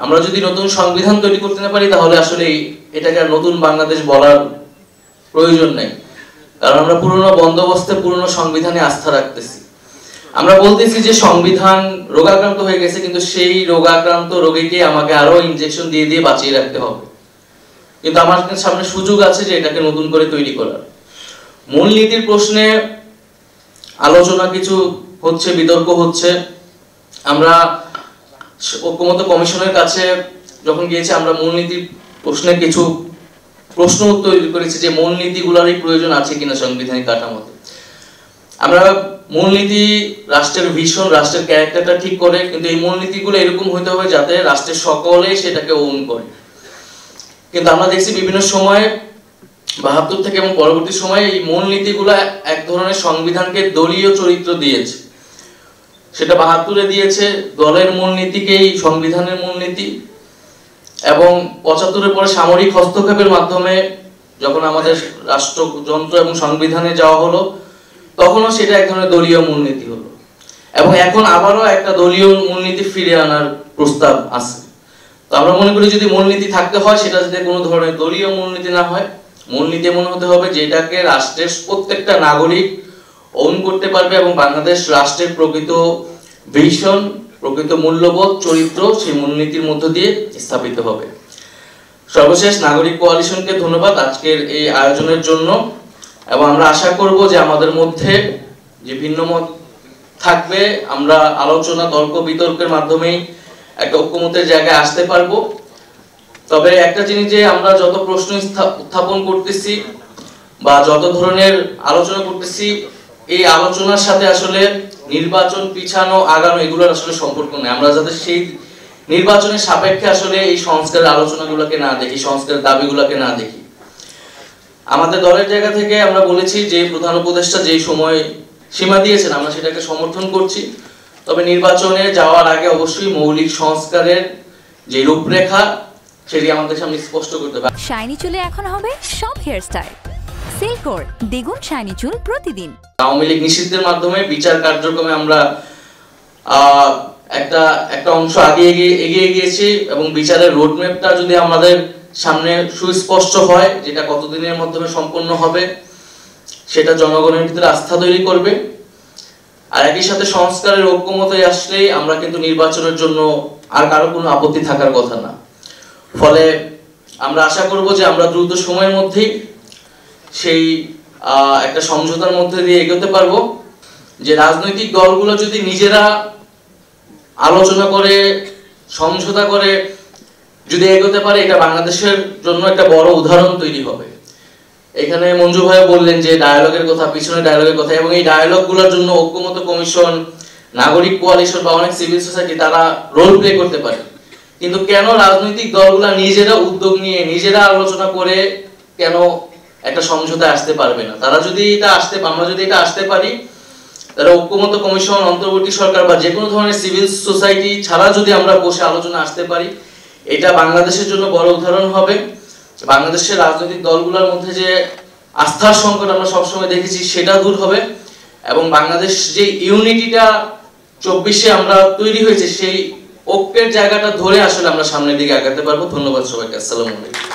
আমরা যদি নতুন সংবিধান তৈরি করতে না পারি তাহলে আসলে এটাকে আর নতুন বাংলাদেশ বলার প্রয়োজন নেই, কারণ আমরা পুরনো বন্দোবস্তে পুরনো সংবিধানে আস্থা রাখতেছি। আমরা বলতেছি যে সংবিধান রোগাক্রান্ত হয়ে গেছে, কিন্তু সেই রোগাক্রান্ত রোগীকে আমাকে আরো ইনজেকশন দিয়ে দিয়ে বাঁচিয়ে রাখতে হবে। কিন্তু আমার সামনে সুযোগ আছে যে এটাকে নতুন করে তৈরি করার। মূলনীতির প্রশ্নে আলোচনা কিছু হচ্ছে, বিতর্ক হচ্ছে। আমরা ঐক্যমত্য কমিশনের কাছে যখন গিয়েছি, আমরা মূলনীতির প্রশ্নে কিছু প্রশ্ন তৈরি করেছি যে মূলনীতিগুলোরই প্রয়োজন আছে কিনা সাংবিধানিক কাঠামোতে। আমরা মূলনীতি রাষ্ট্রের ভিশন, রাষ্ট্রের ক্যারেক্টারটা ঠিক করে, কিন্তু এই মূলনীতিগুলো এরকম হতে হবে যাতে রাষ্ট্রের সকলে সেটাকে ওন করে। কিন্তু আমরা দেখছি বিভিন্ন সময়ে ৭২ থেকে এবং পরবর্তী সময়ে এই মূলনীতিগুলো এক ধরনের সংবিধানকে দলীয় চরিত্র দিয়েছে। সেটা ৭২-এ দিয়েছে দলের মূলনীতিকেই সংবিধানের মূলনীতি, এবং ৭৫-এর পরে সামরিক হস্তক্ষেপের মাধ্যমে যখন আমাদের রাষ্ট্রযন্ত্র এবং সংবিধানে যাওয়া হলো, তখনও সেটা এক ধরনের দলীয় মূলনীতি হলো। এবং এখন আবারও একটা দলীয় মূলনীতি ফিরে আনার প্রস্তাব আছে। তো আমরা মনে করি যদি মূলনীতি থাকতে হয়, সেটা যাতে কোনো ধরনের দলীয় মূলনীতি না হয়। মূলনীতি এমন হতে হবে যেটাকে রাষ্ট্রের প্রত্যেকটা নাগরিক ওন করতে পারবে, এবং বাংলাদেশ রাষ্ট্রের প্রকৃত ভিশন, প্রকৃত মূল্যবোধ, চরিত্র সেই মূলনীতির মধ্য দিয়ে স্থাপিত হবে। সর্বশেষ নাগরিক কোয়ালিশনকে ধন্যবাদ আজকের এই আয়োজনের জন্য, এবং আমরা আশা করব যে আমাদের মধ্যে যে ভিন্ন মত থাকবে, আমরা আলোচনা, তর্ক বিতর্কের মাধ্যমেই একটা ঐক্যমতের জায়গায় আসতে পারবো। তবে একটা জিনিস, যে আমরা যত প্রশ্ন উত্থাপন করতেছি বা যত ধরনের আলোচনা করতেছি, এই আলোচনার সাথে আসলে নির্বাচন পিছানো আগানো এগুলোর আসলে সম্পর্ক নেই। আমরা যাতে সেই নির্বাচনের সাপেক্ষে আসলে এই সংস্কারের আলোচনাগুলোকে না দেখি, সংস্কারের দাবিগুলোকে না দেখি। আমাদের দলের জায়গা থেকে আমরা বলেছি যে প্রধান উপদেষ্টা যেই সময় সীমা দিয়েছেন আমরা সেটাকে সমর্থন করছি, তবে নির্বাচনে যাওয়ার আগে অবশ্যই মৌলিক সংস্কারের যে রূপরেখা সেটি আমাদের সামনে স্পষ্ট করতে হবে। শাইনি চুলে এখন হবে সব হেয়ার স্টাইল, সিল্কোর দ্বিগুণ শাইনি চুল প্রতিদিন। আওয়ামী লীগ নিষিদ্ধের মাধ্যমে বিচার কার্যক্রমে আমরা একটা অংশ এগিয়ে গিয়েছি, এবং বিচারের রোডম্যাপটা যদি আমাদের সামনে সুস্পষ্ট হয়, যেটা কতদিনের মাধ্যমে সম্পন্ন হবে, সেটা জনগণের ভিতরে আস্থা তৈরি করবে। আর একই সাথে সংস্কারের ঐক্যমতে আসলেই আমরা কিন্তু নির্বাচনের জন্য আর কারো কোনো আপত্তি থাকার কথা না। ফলে আমরা আশা করব যে আমরা দ্রুত সময়ের মধ্যেই সেই একটা সমঝোতার মধ্যে দিয়ে এগোতে পারবো, যে রাজনৈতিক দলগুলো যদি নিজেরা আলোচনা করে সমঝোতা করে যদি এগোতে পারে, এটা বাংলাদেশের জন্য একটা বড় উদাহরণ তৈরি হবে। এখানে মঞ্জু ভাই বললেন যে ডায়ালগের কথা, পিছনে ডায়ালগের কথা, এবং এই ডায়ালগগুলোর জন্য ঐক্যমত্য কমিশন, নাগরিক কোয়ালিশন বা অনেক সিভিল সোসাইটি তারা রোল প্লে করতে পারে। কিন্তু কেন রাজনৈতিক দলগুলা নিজেরা উদ্যোগ নিয়ে নিজেরা আলোচনা করে কেন একটা সমঝোতায় আসতে পারবে না? আমরা যদি এটা আসতে পারি, তাহলে ঐক্যমত্য কমিশন, অন্তর্বর্তী সরকার বা যে কোনো ধরনের সিভিল সোসাইটি ছাড়া যদি আমরা বসে আলোচনা আসতে পারি, এটা বাংলাদেশের জন্য বড় উদাহরণ হবে। বাংলাদেশের রাজনৈতিক দলগুলোর মধ্যে যে আস্থার সংকট আমরা সবসময় দেখেছি, সেটা দূর হবে, এবং বাংলাদেশ যে ইউনিটিটা 24-এ আমরা তৈরি হয়েছে, সেই ঐক্যের জায়গাটা ধরে আসলে আমরা সামনের দিকে আগাতে পারবো। ধন্যবাদ সবাইকে। আসসালামু আলাইকুম।